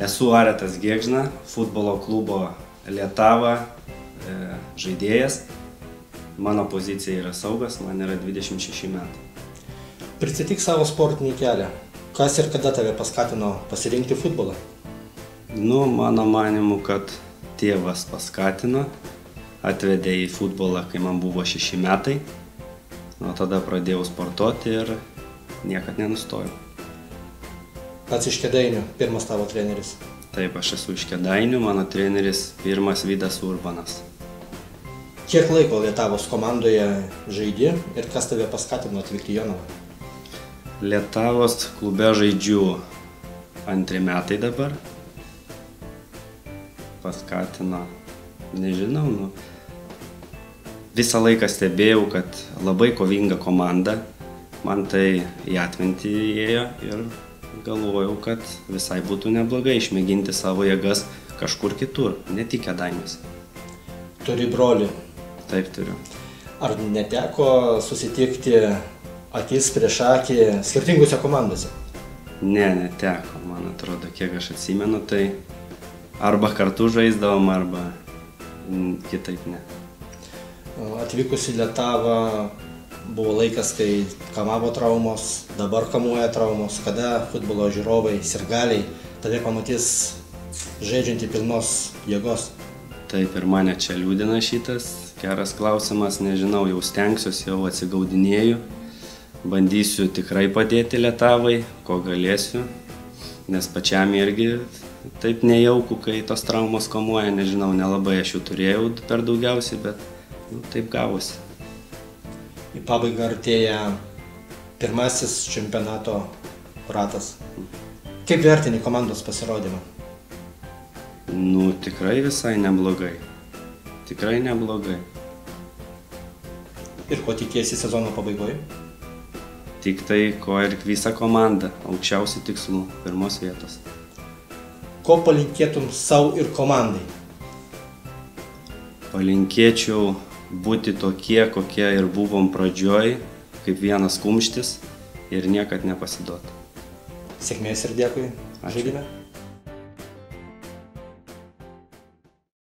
Esu Aretas Gėgžna, futbolo klubo Lietava žaidėjas. Mano pozicija yra saugas, man yra 26 metai. Pristatyk savo sportinį kelią. Kas ir kada tave paskatino pasirinkti futbolą? Mano manimu, kad tėvas paskatino, atvedė į futbolą, kai man buvo 6 metai. Nuo tada pradėjau sportuoti ir niekad nenustojau. Pats iš Kėdainių, pirmas tavo treneris. Taip, aš esu iš Kėdainių, mano treneris pirmas Vidas Urbanas. Kiek laiko Lietavos komandoje žaidi ir kas tave paskatino atvykti į Jonavą? Lietavos klube žaidžiu 2 metai dabar. Paskatino, nežinau, Visą laiką stebėjau, kad labai kovinga komanda. Man tai į atmintį įėjo ir galvojau, kad visai būtų neblogai išmėginti savo jėgas kažkur kitur, ne tik Kėdainiuose. Turi brolį. Taip, turiu. Ar neteko susitikti akis prieš akį skirtingose komandose? Ne, neteko, man atrodo, kiek aš atsimenu, tai arba kartu žaisdavom, arba kitaip ne. Atvykus į Lietavą buvo laikas, kai kamavo traumos, dabar kamuoja traumos. Kada futbolo žiūrovai, sirgaliai tave pamatys žaidžiantį pilnos jėgos? Taip, ir mane čia liūdina šitas. Geras klausimas, nežinau, jau stengsiuosi, jau atsigaudinėju. Bandysiu tikrai padėti Lietavai, ko galėsiu, nes pačiam irgi taip nejauku, kai tos traumos kamuoja, nežinau, nelabai aš jų turėjau per daugiausiai, bet taip gavosi. Į pabaigą artėja pirmasis čempionato ratas. Kaip vertini komandos pasirodymą? Tikrai visai neblogai. Tikrai neblogai. Ir ko tikiesi sezono pabaigoje? Tik tai, ko ir visa komanda, aukščiausių tikslų, 1 vietos. Ko palinkėtum savo ir komandai? Palinkėčiau būti tokie, kokie ir buvom pradžioj, kaip vienas kumštis ir niekad nepasiduoti. Sėkmės ir dėkui žaidime.